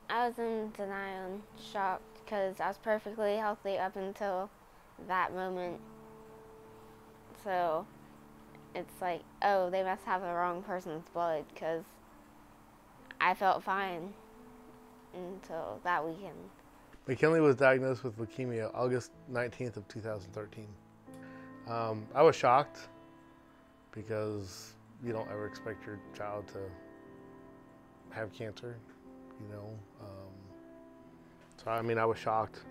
I was in denial and shocked because I was perfectly healthy up until that moment. So it's like, oh, they must have the wrong person's blood because I felt fine until that weekend. McKinley was diagnosed with leukemia August 19th of 2013. I was shocked because you don't ever expect your child to have cancer, you know. So I mean, I was shocked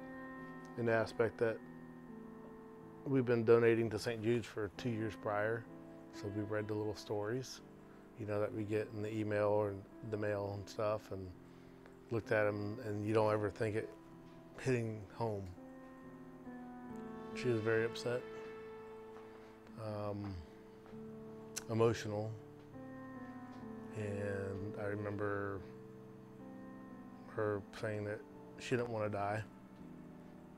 in the aspect that we've been donating to St. Jude's for 2 years prior, so we read the little stories, you know, that we get in the email or the mail and stuff, and looked at them, and you don't ever think it hitting home. She was very upset, emotional, and I remember her saying that she didn't want to die.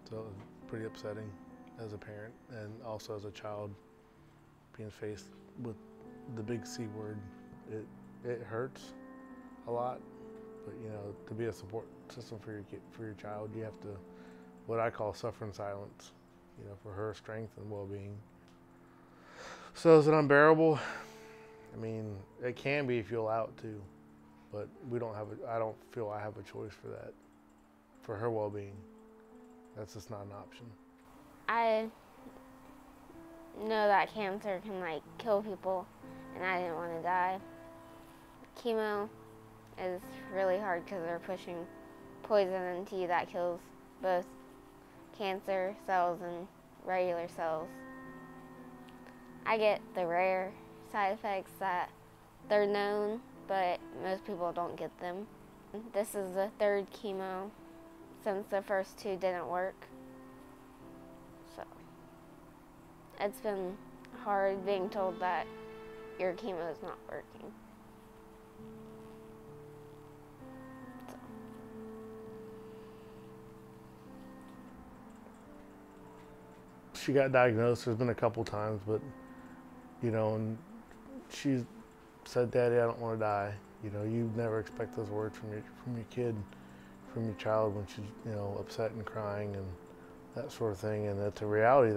So it was pretty upsetting as a parent and also as a child being faced with the big C word. It hurts a lot, but you know, to be a support system for your child, you have to, what I call, suffer in silence, you know, for her strength and well-being. So is it unbearable? I mean, it can be if you allow it to, but I don't feel I have a choice for that. For her well-being, that's just not an option. I know that cancer can kill people, and I didn't want to die. Chemo is really hard because they're pushing poison into you that kills both cancer cells and regular cells. I get the rare side effects that they're known, but most people don't get them. This is the third chemo since the first two didn't work. So it's been hard being told that your chemo is not working. She got diagnosed. There's been a couple times, but you know, and she said, "Daddy, I don't want to die." You know, you never expect those words from your kid, from your child when she's, you know, upset and crying and that sort of thing. And it's a reality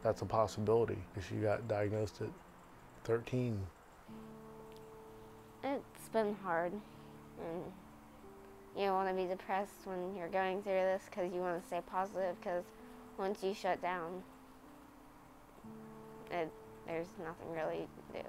that's a possibility because she got diagnosed at 13. It's been hard, and you don't want to be depressed when you're going through this because you want to stay positive, because once you shut down, there's nothing really you can do.